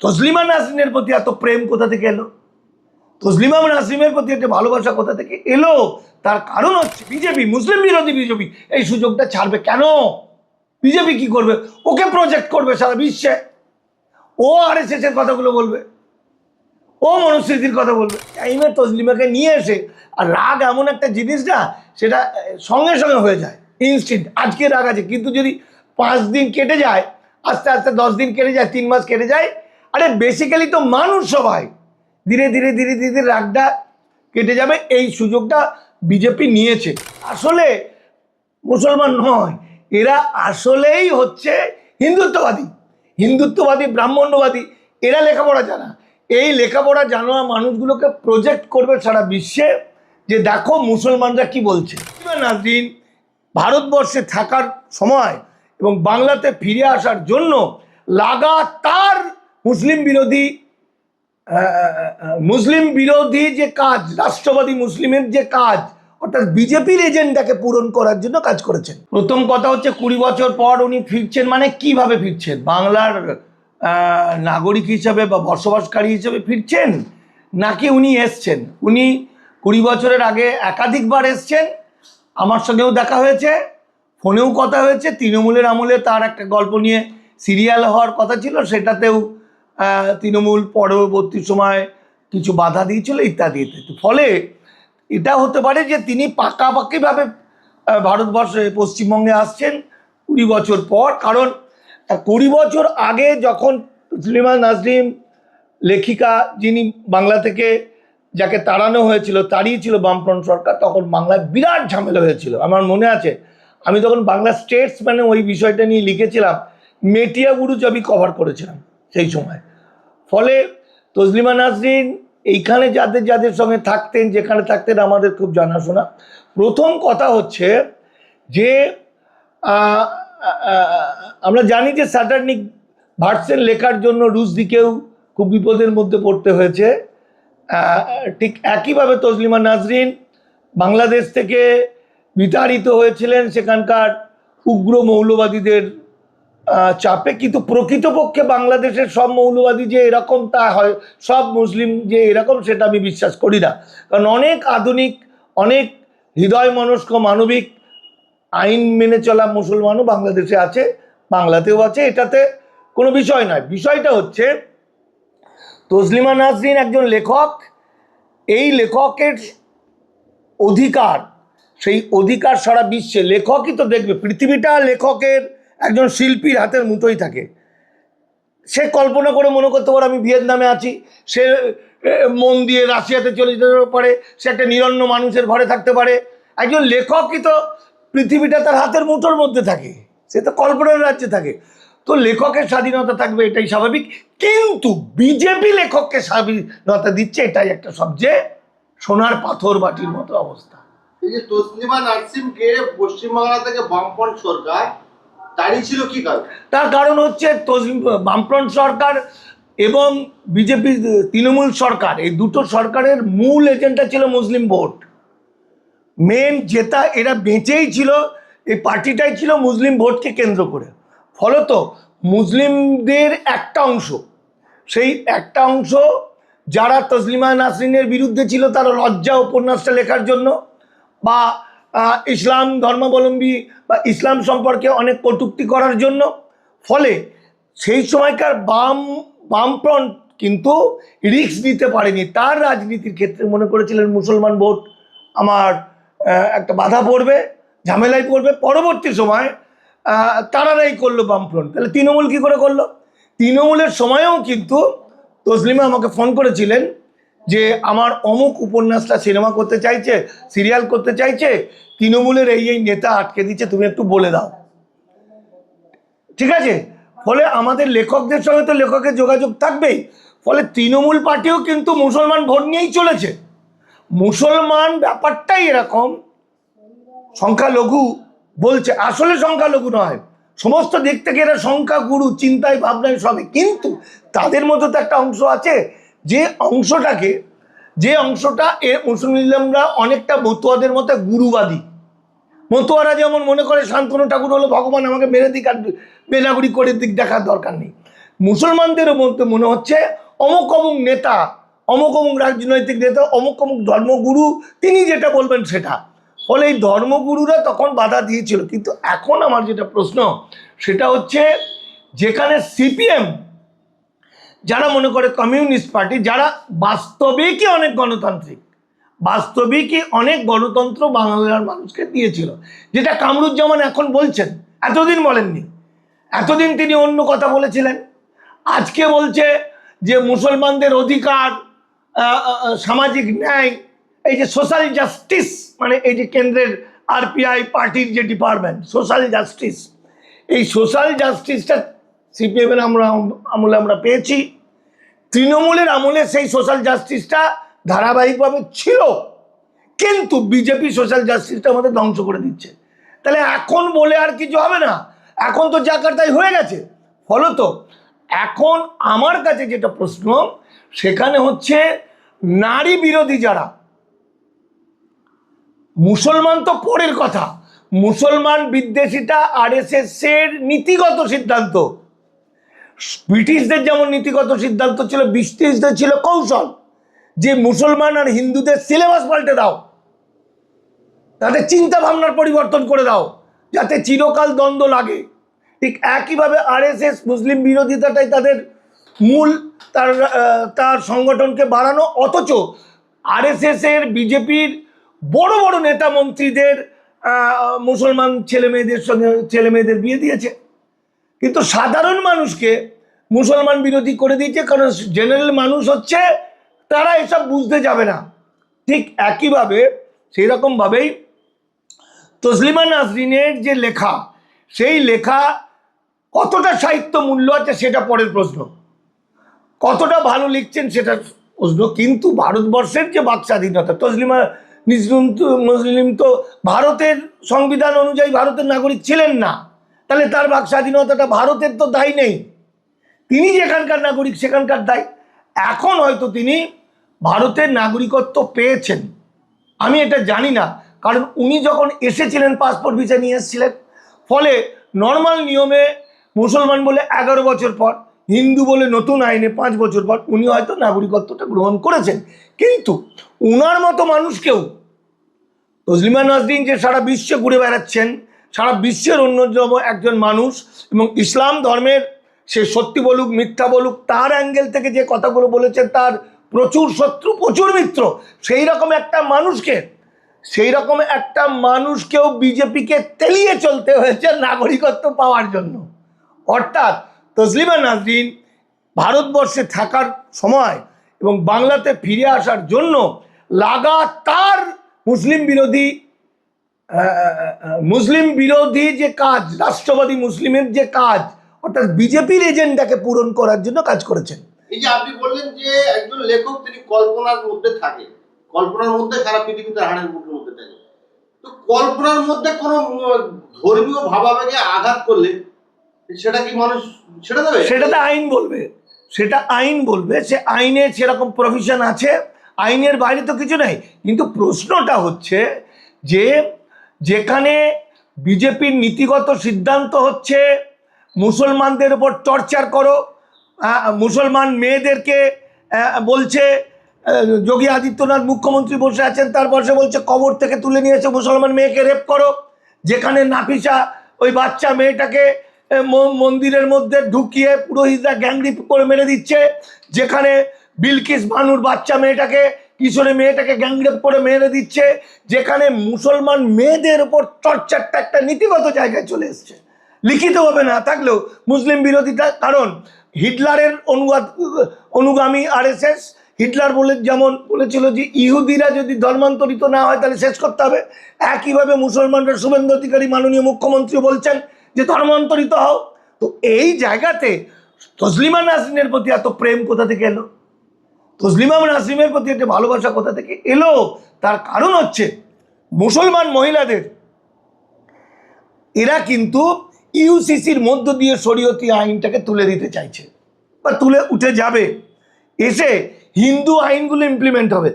তসলিমা নাসরিনের প্রতি এত প্রেম কোথা থেকে এলো? তসলিমা নাসরিনের প্রতি একটা ভালোবাসা কোথা থেকে এলো? তার কারণ হচ্ছে বিজেপি, মুসলিম বিরোধী বিজেপি এই সুযোগটা ছাড়বে কেন? বিজেপি কি করবে? ওকে প্রজেক্ট করবে সারা বিশ্বে, ও আরএসএস এর কথাগুলো বলবে, ও মনুস্মৃতির কথা বলবে। টাইমে তসলিমাকে নিয়ে এসে, আর রাগ এমন একটা জিনিস না, সেটা সঙ্গে সঙ্গে হয়ে যায়, ইনস্ট্যান্ট। আজকে রাগ আছে, কিন্তু যদি 5 দিন কেটে যায়, আস্তে আস্তে 10 দিন কেটে যায়, 3 মাস কেটে যায়, আরে বেসিক্যালি তো মানুষ সবাই ধীরে ধীরে ধীরে ধীরে রাগটা কেটে যাবে। এই সুযোগটা বিজেপি নিয়েছে। আসলে মুসলমান নয়, এরা আসলেই হচ্ছে হিন্দুত্ববাদী ব্রাহ্মণ্যবাদী। এরা লেখাপড়া জানা, এই লেখাপড়া জানা মানুষগুলোকে প্রজেক্ট করবে সারা বিশ্বে যে দেখো মুসলমানরা কি বলছে। নাসরিন ভারতবর্ষে থাকার সময় এবং বাংলাতে ফিরে আসার জন্য লাগাতার মুসলিম বিরোধী যে কাজ, রাষ্ট্রবাদী মুসলিমের যে কাজ, অর্থাৎ বিজেপির এজেন্ডাকে পূরণ করার জন্য কাজ করেছেন। প্রথম কথা হচ্ছে 20 বছর পর উনি ফিরছেন, মানে কিভাবে ফিরছেন? বাংলার নাগরিক হিসাবে বা বসবাসকারী হিসেবে ফিরছেন, নাকি উনি এসছেন? উনি 20 বছরের আগে একাধিকবার এসছেন, আমার সঙ্গেও দেখা হয়েছে, ফোনেও কথা হয়েছে। তৃণমূলের আমলে তার একটা গল্প নিয়ে সিরিয়াল হওয়ার কথা ছিল, সেটাতেও তৃণমূল পরবর্তী সময় কিছু বাধা দিয়েছিল ইত্যাদি ইত্যাদি। ফলে এটা হতে পারে যে তিনি পাকাপাকিভাবে ভারতবর্ষে পশ্চিমবঙ্গে আসছেন 20 বছর পর। কারণ 20 বছর আগে যখন তসলিমা নাসরিন লেখিকা, যিনি বাংলা থেকে যাকে তাড়ানো হয়েছিল, তাড়িয়েছিল বামফ্রন্ট সরকার, তখন বাংলায় বিরাট ঝামেলা হয়েছিল। আমার মনে আছে, আমি তখন বাংলা স্টেটসম্যানে ওই বিষয়টা নিয়ে লিখেছিলাম, মেটিয়া বুরুজ আমি কভার করেছিলাম সেই সময়। ফলে তসলিমা নাসরিন এইখানে যাদের সঙ্গে থাকতেন, যেখানে থাকতেন, আমাদের খুব জানাশোনা। প্রথম কথা হচ্ছে যে আমরা জানি যে স্যাটার্নিক ভার্সেন লেখার জন্য রুশদিকেও খুব বিপদের মধ্যে পড়তে হয়েছে। ঠিক একইভাবে তসলিমা নাসরিন বাংলাদেশ থেকে বিতাড়িত হয়েছিলেন সেখানকার উগ্র মৌলবাদীদের চাপে। কিন্তু প্রকৃতপক্ষে বাংলাদেশের সব মৌলবাদী যে এরকম তা হয়, সব মুসলিম যে এরকম, সেটা আমি বিশ্বাস করি না। কারণ অনেক আধুনিক, অনেক হৃদয় মনস্ক, মানবিক, আইন মেনে চলা মুসলমানও বাংলাদেশে আছে, বাংলাতেও আছে, এটাতে কোনো বিষয় নয়। বিষয়টা হচ্ছে তসলিমা নাসরিন একজন লেখক, এই লেখকের অধিকার, সেই অধিকার সারা বিশ্বে লেখকই তো দেখবে। পৃথিবীটা লেখকের, একজন শিল্পীর হাতের মুঠোই থাকে। সে কল্পনা করে মনে করতে পারে আমি ভিয়েতনামে আছি, সে মন দিয়ে রাশিয়াতে চলে যেতে পারে, সে একটা নিরন্ন মানুষের ঘরে থাকতে পারে। একজন লেখকই তো পৃথিবীটা তার হাতের মুঠোর মধ্যে থাকে, সে তো কল্পনার রাজ্যে থাকে। তো লেখকের স্বাধীনতা থাকবে, এটাই স্বাভাবিক। কিন্তু বিজেপি লেখককে স্বাধীনতা দিচ্ছে, এটাই একটা সবচেয়ে সোনার পাথর বাটির মতো অবস্থা। এই যে তসলিমা নাসরিনকে পশ্চিমবাংলা থেকে বামফ্রন্ট সরকার তাড়িয়েছিল, কি কারণ? তার কারণ হচ্ছে বামফ্রন্ট সরকার এবং বিজেপি তৃণমূল সরকার, এই দুটো সরকারের মূল এজেন্ডা ছিল মুসলিম ভোট। মেন যেটা এরা বেঁচেই ছিল, এই পার্টিটাই ছিল মুসলিম ভোটকে কেন্দ্র করে। ফলত মুসলিমদের একটা অংশ, সেই একটা অংশ যারা তসলিমা নাসরিনের বিরুদ্ধে ছিল, তারা লজ্জা উপন্যাসটা লেখার জন্য, বা ইসলাম ধর্মাবলম্বী বা ইসলাম সম্পর্কে অনেক কটূক্তি করার জন্য। ফলে সেই সময়কার বামফ্রন্ট কিন্তু রিস্ক নিতে পারেনি। তার রাজনীতির ক্ষেত্রে মনে করেছিলেন মুসলমান ভোট আমার একটা বাধা পড়বে, ঝামেলায় পড়বে। পরবর্তী সময় তারাই করলো বামফ্রন্ট। তাহলে তৃণমূল কী করে করলো? তৃণমূলের সময়েও কিন্তু তসলিমা আমাকে ফোন করেছিলেন যে আমার অমুক উপন্যাসটা সিনেমা করতে চাইছে, সিরিয়াল করতে চাইছে, তৃণমূলের এই নেতা আটকে দিচ্ছে, তুমি একটু বলে দাও। ঠিক আছে? ফলে আমাদের লেখকদের সঙ্গে তো লেখকের যোগাযোগ থাকবেই। ফলে তৃণমূল পার্টিও কিন্তু মুসলমান ভোট নিয়েই চলেছে। মুসলমান ব্যাপারটাই এরকম, সংখ্যালঘু বলছে, আসলে সংখ্যালঘু নয়, সমস্ত দিক থেকে এরা সংখ্যাগুরু, চিন্তায় ভাবনায় সবই। কিন্তু তাদের মধ্যে তো একটা অংশ আছে, যে অংশটা মুসলিমরা অনেকটা মতুয়াদের মতো গুরুবাদী। মতুয়ারা যেমন মনে করে শান্তনু ঠাকুর হলো ভগবান, আমাকে মেরে দিক আর বেনাগুড়ি করে দিক, দেখার দরকার নেই। মুসলমানদেরও মধ্যে মনে হচ্ছে অমুক অমুক নেতা, অমুক অমুক রাজনৈতিক নেতা, অমুক অমুক ধর্মগুরু তিনি যেটা বলবেন সেটা। ফলে এই ধর্মগুরুরা তখন বাধা দিয়েছিল। কিন্তু এখন আমার যেটা প্রশ্ন সেটা হচ্ছে, যেখানে সিপিএম, যারা মনে করে কমিউনিস্ট পার্টি, যারা বাস্তবিকই অনেক গণতান্ত্রিক, বাস্তবিকই অনেক গণতন্ত্র বাংলার মানুষকে দিয়েছিল, যেটা কামরুজ্জামান এখন বলছেন, এতদিন বলেননি। এতদিন তিনি অন্য কথা বলেছিলেন, আজকে বলছে যে মুসলমানদের অধিকার, সামাজিক ন্যায়, এই যে সোশ্যাল জাস্টিস, মানে এই যে কেন্দ্রের আরপিআই পার্টির যে ডিপার্টমেন্ট সোশ্যাল জাস্টিস, এই সোশ্যাল জাস্টিসটা সিপিএমের আমলে আমরা পেয়েছি। তৃণমূলের আমলে সেই সোশ্যাল জাস্টিসটা ধারাবাহিকভাবে ছিল, কিন্তু বিজেপি সোশ্যাল জাস্টিসটা আমাদের ধ্বংস করে দিচ্ছে। তাহলে এখন বলে আর কিছু হবে না, এখন তো যা কার তাই হয়ে গেছে। ফলত এখন আমার কাছে যেটা প্রশ্ন সেখানে হচ্ছে, নারী বিরোধী যারা, মুসলমান তো পরের কথা, মুসলমান বিদ্বেষিতা আরএসএস এর নীতিগত সিদ্ধান্ত। ব্রিটিশদের যেমন নীতিগত সিদ্ধান্ত ছিল, ব্রিটিশদের ছিল কৌশল, যে মুসলমান আর হিন্দুদের সিলেবাস পাল্টে দাও, তাদের চিন্তা ভাবনার পরিবর্তন করে দাও, যাতে চিরকাল দ্বন্দ্ব লাগে। ঠিক একইভাবে আরএসএস মুসলিম বিরোধিতাটাই তাদের মূল, তার সংগঠনকে বাড়ানো। অথচ আরএসএস এর বিজেপির বড় বড় নেতা মন্ত্রীদের মুসলমান ছেলেমেয়েদের সঙ্গে ছেলেমেয়েদের বিয়ে দিয়েছে, কিন্তু সাধারণ মানুষকে মুসলমান বিরোধী করে দিয়েছে, কারণ জেনারেল মানুষ হচ্ছে তারা এসব বুঝতে যাবে না। ঠিক একইভাবে সেই রকমভাবেই তসলিমা নাসরিনের যে লেখা, সেই লেখা কতটা সাহিত্য মূল্য আছে সেটা পরের প্রশ্ন, কতটা ভালো লিখছেন সেটা প্রশ্ন। কিন্তু ভারতবর্ষের যে বাক স্বাধীনতা, তসলিমা মুসলিম তো ভারতের সংবিধান অনুযায়ী ভারতের নাগরিক ছিলেন না, তাহলে তার বাক স্বাধীনতাটা ভারতের তো দায় নেই, তিনি যেখানকার নাগরিক সেখানকার দায়। এখন হয়তো তিনি ভারতের নাগরিকত্ব পেয়েছেন, আমি এটা জানি না, কারণ উনি যখন এসেছিলেন পাসপোর্ট ভিসা নিয়ে এসেছিলেন। ফলে নর্মাল নিয়মে মুসলমান বলে 11 বছর পর, হিন্দু বলে নতুন আইনে 5 বছর পর উনি হয়তো নাগরিকত্বটা গ্রহণ করেছেন। কিন্তু উনার মতো মানুষকেও, তসলিমা নাসরিন যে সারা বিশ্বে ঘুরে বেড়াচ্ছেন, সারা বিশ্বের অন্যতম একজন মানুষ, এবং ইসলাম ধর্মের, সে সত্যি বলুক মিথ্যা বলুক, তার অ্যাঙ্গেল থেকে যে কথাগুলো বলেছেন তার প্রচুর শত্রু প্রচুর মিত্র, সেই রকম একটা মানুষকেও বিজেপিকে তেলিয়ে চলতে হয়েছে নাগরিকত্ব পাওয়ার জন্য। অর্থাৎ তসলিমা নাসরিন ভারতবর্ষে থাকার সময় এবং বাংলাতে ফিরে আসার জন্য লাগাতার মুসলিম বিরোধী যে কাজ, রাষ্ট্রবাদী মুসলিমের যে কাজ, অর্থাৎ বিজেপির এজেন্ডাকে পূরণ করার জন্য কাজ করেছেন। এই যে আপনি বললেন যে একজন লেখক তিনি কল্পনার মধ্যে থাকে, কল্পনার মধ্যে সারা পৃথিবীতে হাড়ের মুখের মধ্যে থাকে, তো কল্পনার মধ্যে কোনো ধর্মীয় ভাবাবেগে আঘাত করলে সেটা কি মানুষ ছেড়ে দেবে? সেটাতে আইন বলবে, সেটা আইন বলবে, সে আইনে সেরকম প্রভিশন আছে, আইনের বাইরে তো কিছু নেই। কিন্তু প্রশ্নটা হচ্ছে যে যেখানে বিজেপির নীতিগত সিদ্ধান্ত হচ্ছে মুসলমানদের উপর টর্চার করো, মুসলমান মেয়েদেরকে বলছে, যোগী আদিত্যনাথ মুখ্যমন্ত্রী বসে আছেন, তার বসে বলছে কবর থেকে তুলে নিয়ে এসে মুসলমান মেয়েকে রেপ করো, যেখানে নাফিসা ওই বাচ্চা মেয়েটাকে মন্দিরের মধ্যে ঢুকিয়ে পুরোহিতরা গ্যাংরিপ করে মেরে দিচ্ছে, যেখানে বিলকিস বানুর বাচ্চা মেয়েটাকে, কিশোরী মেয়েটাকে গ্যাংরেপ করে মেরে দিচ্ছে, যেখানে মুসলমান মেয়েদের উপর টর্চারটা একটা নীতিগত জায়গায় চলে এসছে, লিখিতভাবে না থাকলেও মুসলিম বিরোধিতা। কারণ হিটলারের অনুগামী আরএসএস, হিটলার যেমন বলেছিল যে ইহুদিরা যদি ধর্মান্তরিত না হয় তাহলে শেষ করতে হবে, একইভাবে মুসলমানরা, শুভেন্দু অধিকারী মাননীয় মুখ্যমন্ত্রী বলছেন যে ধর্মান্তরিত হও। তো এই জায়গাতে তসলিমা নাসরিনের প্রতি এত প্রেম কোথা থেকে এলো, তসলিমা নাসরিনের প্রতি একটা ভালোবাসা কোথা থেকে এলো? তার কারণ হচ্ছে মুসলমান মহিলাদের, এরা কিন্তু ইউসিসির মধ্য দিয়ে শরীয়তি আইনটাকে তুলে দিতে চাইছে বা তুলে উঠে যাবে, এসে হিন্দু আইনগুলো ইমপ্লিমেন্ট হবে,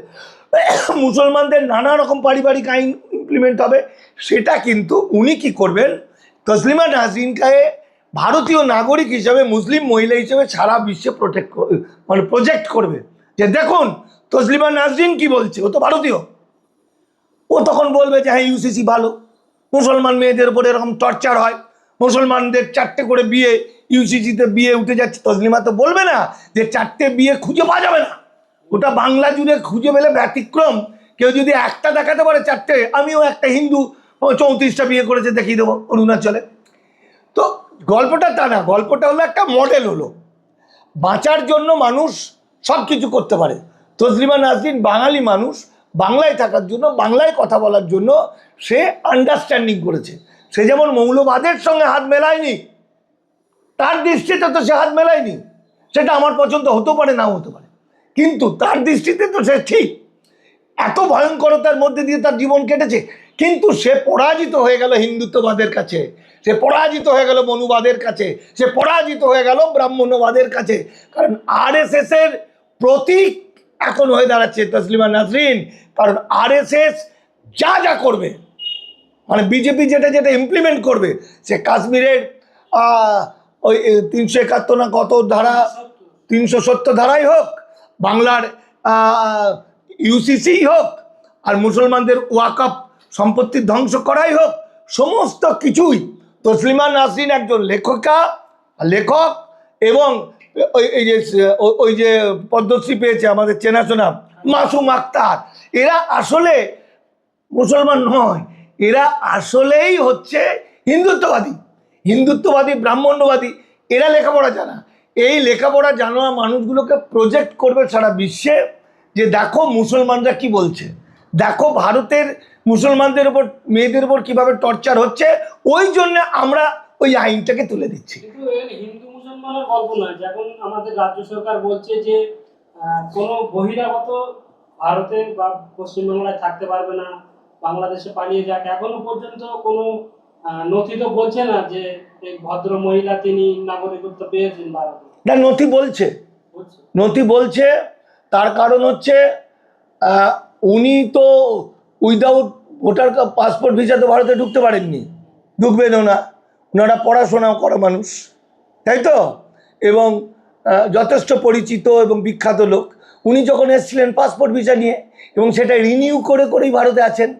মুসলমানদের নানা রকম পারিবারিক আইন ইমপ্লিমেন্ট হবে। সেটা কিন্তু উনি কি করবেন, তসলিমা নাসরিনকে ভারতীয় নাগরিক হিসেবে মুসলিম মহিলা হিসেবে সারা বিশ্বে প্রজেক্ট করবে যে দেখুন তসলিমা নাসরিন কি বলছে, ও তো ভারতীয়। ও তখন বলবে যে হ্যাঁ ইউসিসি ভালো, মুসলমান মেয়েদের উপর এরকম টর্চার হয়, মুসলমানদের 4টে করে বিয়ে, ইউসিসিতে বিয়ে উঠে যাচ্ছে। তসলিমা তো বলবে না যে 4টে বিয়ে খুঁজে পাওয়া যাবে না, ওটা বাংলা জুড়ে খুঁজে পেলে ব্যতিক্রম। কেউ যদি একটা দেখাতে পারে 4টে, আমিও একটা হিন্দু 34টা বিয়ে করেছে দেখিয়ে দেবো অরুণাচলে। তো গল্পটা তা না, গল্পটা হলো একটা মডেল হলো বাঁচার জন্য মানুষ সব কিছু করতে পারে। তসলিমা নাসরিন বাঙালি মানুষ, বাংলায় থাকার জন্য, বাংলায় কথা বলার জন্য সে আন্ডারস্ট্যান্ডিং করেছে। সে যেমন মৌলবাদের সঙ্গে হাত মেলায়নি, তার দৃষ্টিতে তো সে হাত মেলায়নি, সেটা আমার পছন্দ হতে পারে নাও হতে পারে, কিন্তু তার দৃষ্টিতে তো সে ঠিক। এত ভয়ঙ্করতার মধ্যে দিয়ে তার জীবন কেটেছে, কিন্তু সে পরাজিত হয়ে গেল হিন্দুত্ববাদের কাছে, সে পরাজিত হয়ে গেল মনুবাদের কাছে, সে পরাজিত হয়ে গেল ব্রাহ্মণ্যবাদের কাছে। কারণ আরএসএস এর প্রতীক এখন হয়ে দাঁড়াচ্ছে তসলিমা নাসরিন। কারণ আরএসএস যা যা করবে, মানে বিজেপি যেটা যেটা ইমপ্লিমেন্ট করবে, সে কাশ্মীরের ওই 371 না কত ধারা, 370 ধারাই হোক, বাংলার ইউসিসি হোক, আর মুসলমানদের ওয়াকফ সম্পত্তি ধ্বংস করাই হোক, সমস্ত কিছুই তসলিমা নাসরিন একজন লেখক এবং ওই যে পদ্মশ্রী পেয়েছে আমাদের চেনাশোনা মাসুম আক্তার, এরা আসলে মুসলমান নয়, এরা আসলেই হচ্ছে হিন্দুত্ববাদী ব্রাহ্মণ্যবাদী। এরা লেখাপড়া জানা, এই লেখাপড়া জানা মানুষগুলোকে প্রজেক্ট করবে সারা বিশ্বে যে দেখো মুসলমানরা কি বলছে, দেখো ভারতের মুসলমানদের উপর, মেয়েদের উপর কিভাবে টর্চার হচ্ছে, ওই জন্য আমরা ওই আইনটাকে তুলে দিচ্ছি। কিন্তু হিন্দু মুসলমানের গল্প নয়, যেমন আমাদের রাজ্য সরকার বলছে যে কোনো বহিরাগত ভারতে বা পশ্চিমবাংলায় থাকতে পারবে না, বাংলাদেশে পালিয়ে যাক। এখনো পর্যন্ত কোনো নথি তো বলছে না যে এক ভদ্র মহিলা তিনি নাগরিকত্ব পেয়েছেন ভারতে। না, নথি বলছে, তার কারণ হচ্ছে উনি তো উইদাউট ভোটার পাসপোর্ট ভিসা তো ভারতে ঢুকতে পারেননি, ঢুকবেনও না। ওনারা পড়াশোনা করা মানুষ, তাই তো, এবং যথেষ্ট পরিচিত এবং বিখ্যাত লোক। উনি যখন এসেছিলেন পাসপোর্ট ভিসা নিয়ে, এবং সেটা রিনিউ করেই ভারতে আছেন,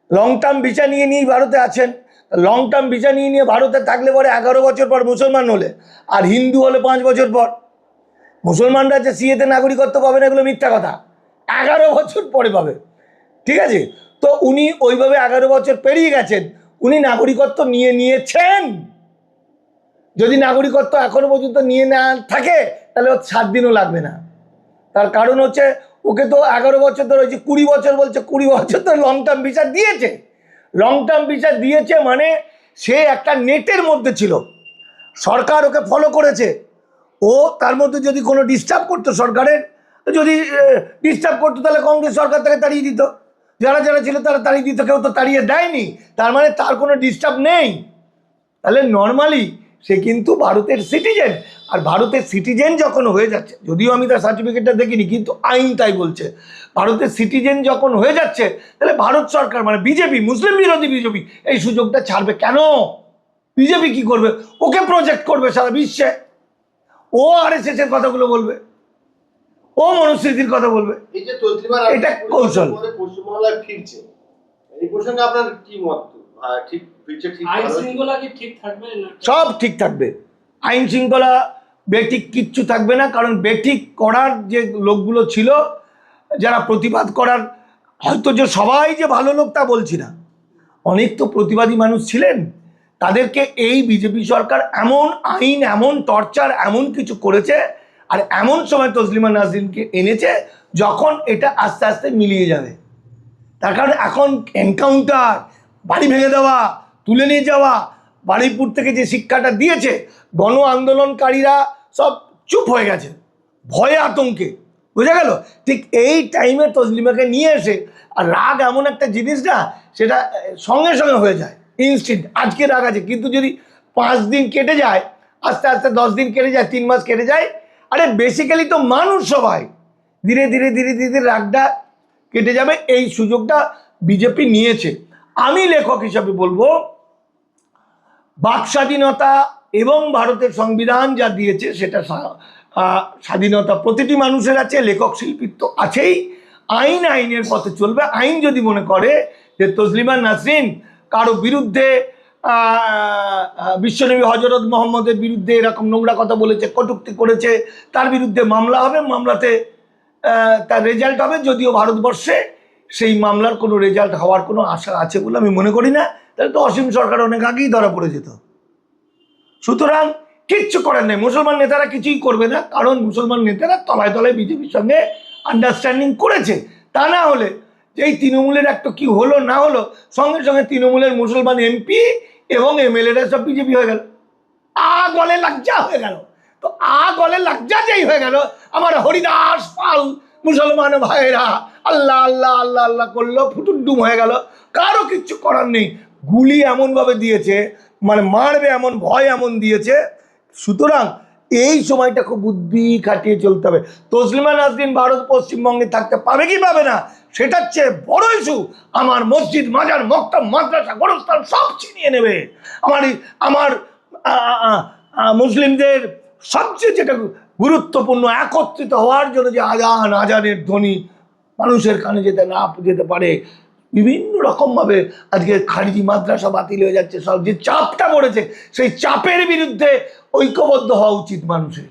লং টার্ম ভিসা নিয়েই ভারতে আছেন। লং টার্ম ভিসা নিয়ে ভারতে থাকলে পরে 11 বছর পর মুসলমান হলে, আর হিন্দু হলে 5 বছর পর। মুসলমানরা যে সিএতে নাগরিকত্ব পাবে না, এগুলো মিথ্যা কথা, 11 বছর পরে পাবে, ঠিক আছে। তো উনি ওইভাবে 11 বছর পেরিয়ে গেছেন, উনি নাগরিকত্ব নিয়েছেন। যদি নাগরিকত্ব এখনো পর্যন্ত নিয়ে না থাকে তাহলে 7 দিনও লাগবে না। তার কারণ হচ্ছে ওকে তো 11 বছর ধরে, ওই যে 20 বছর বলছে, 20 বছর তো লং টার্ম ভিসা দিয়েছে। লং টার্ম ভিসা দিয়েছে মানে সে একটা নেটের মধ্যে ছিল, সরকার ওকে ফলো করেছে। ও তার মধ্যে যদি কোনো ডিস্টার্ব করতো, সরকারের যদি ডিস্টার্ব করতো, তাহলে কংগ্রেস সরকার তাকে তাড়িয়ে দিত, যারা ছিল তারা তাড়িয়ে দিত, কেউ তো তাড়িয়ে দেয়নি। তার মানে তার কোনো ডিস্টার্ব নেই। তাহলে নর্মালি সে কিন্তু ভারতের সিটিজেন। আর ভারতের সিটিজেন যখন হয়ে যাচ্ছে, যদিও আমি তার সার্টিফিকেটটা দেখিনি, কিন্তু আইন তাই বলছে, ভারতের সিটিজেন যখন হয়ে যাচ্ছে, তাহলে ভারত সরকার মানে বিজেপি, মুসলিম বিরোধী বিজেপি, এই সুযোগটা ছাড়বে কেন? বিজেপি কি করবে? ওকে প্রজেক্ট করবে সারা বিশ্বে, ও আরএসএস এর কথাগুলো বলবে, ও মনুস্মৃতির কথা বলবে। এই যে তসলিমা এটা কৌশল। পশ্চিমবাংলায় ফিরছে, এই প্রসঙ্গে আপনার কি মত? ঠিক ফিরছে, ঠিক আইন শৃঙ্খলা কি ঠিক থাকবে না? সব ঠিক থাকবে, আইন শৃঙ্খলা বেঠিক কিচ্ছু থাকবে না। কারণ বেঠিক করার যে লোকগুলো ছিল, যারা প্রতিবাদ করার, হয়তো যে সবাই যে ভালো লোক তা বলছি না, অনেক তো প্রতিবাদী মানুষ ছিলেন, তাদেরকে এই বিজেপি সরকার এমন আইন, এমন টর্চার, এমন কিছু করেছে, আর এমন সময় তসলিমা নাসরিনকে এনেছে যখন এটা আস্তে আস্তে মিলিয়ে যাবে। তার কারণ এখন এনকাউন্টার, বাড়ি ভেঙে দেওয়া, তুলে নিয়ে যাওয়া, বারুইপুর থেকে যে শিক্ষাটা দিয়েছে, গণ আন্দোলনকারীরা সব চুপ হয়ে গেছে ভয়ে, আতঙ্কে, বোঝা গেল। ঠিক এই টাইমে তসলিমাকে নিয়ে এসে, আর রাগ এমন একটা জিনিস না, সেটা সঙ্গে সঙ্গে হয়ে যায়, ইনস্ট্যান্ট। আজকে রাগ আছে, কিন্তু যদি 5 দিন কেটে যায়, আস্তে আস্তে 10 দিন কেটে যায়, 3 মাস কেটে যায়, আরে বেসিক্যালি তো মানুষ সবাই ধীরে ধীরে ধীরে ধীরে রাগটা কেটে যাবে। এই সুযোগটা বিজেপি নিয়েছে। আমি লেখক হিসাবে বলবো, বাক স্বাধীনতা এবং ভারতের সংবিধান যা দিয়েছে সেটা স্বাধীনতা প্রতিটি মানুষের আছে, লেখক শিল্পীর তো আছেই। আইন আইনের পথে চলবে। আইন যদি মনে করে যে তসলিমা নাসরিন কারো বিরুদ্ধে বিশ্বনবী হজরত মোহাম্মদের বিরুদ্ধে এরকম নোংরা কথা বলেছে, কটূক্তি করেছে, তার বিরুদ্ধে মামলা হবে, মামলাতে তার রেজাল্ট হবে, যদিও ভারতবর্ষে সেই মামলার কোনো রেজাল্ট হওয়ার কোনো আশা আছে বলে আমি মনে করি না। তাহলে তো অসীম সরকার অনেক আগেই ধরা পড়ে যেত। সুতরাং কিচ্ছু করার নেই, মুসলমান নেতারা কিছুই করবে না, কারণ মুসলমান নেতারা তলায় তলায় বিজেপির সঙ্গে আন্ডারস্ট্যান্ডিং করেছে। তা না হলে এই তৃণমূলের একটা কি হলো না হলো, সঙ্গে সঙ্গে তৃণমূলের মুসলমান এমপি এবং এমএলএরা সব বিজেপি হয়ে গেল, গলে লজ্জা হয়ে গেল। তো গলে লজ্জা যেই হয়ে গেল, আমার হরিদাস পাল মুসলমান ভাইয়েরা আল্লাহ আল্লাহ আল্লাহ আল্লাহ করলো, ফুটুডুম হয়ে গেল। কারো কিচ্ছু করার নেই। গুলি এমনভাবে দিয়েছে, মানে মারবে এমন ভয় এমন দিয়েছে। সুতরাং এই সময়টা খুব বুদ্ধি খাটিয়ে চলতে হবে। তসলিমা নাসরিন ভারত পশ্চিমবঙ্গে থাকতে পাবে কি পাবে না, সেটার চেয়ে বড় ইস্যু আমার মসজিদ, মাজার, মক্তব, মাদ্রাসা, গোরস্থান সব ছিনিয়ে নেবে। আমার মুসলিমদের সবচেয়ে যেটা গুরুত্বপূর্ণ, একত্রিত হওয়ার জন্য যে আজানের ধ্বনি মানুষের কানে যেতে পারে, বিভিন্ন রকমভাবে আজকে খারিজি মাদ্রাসা বাতিল হয়ে যাচ্ছে, সব যে চাপটা পড়েছে সেই চাপের বিরুদ্ধে ঐক্যবদ্ধ হওয়া উচিত মানুষের।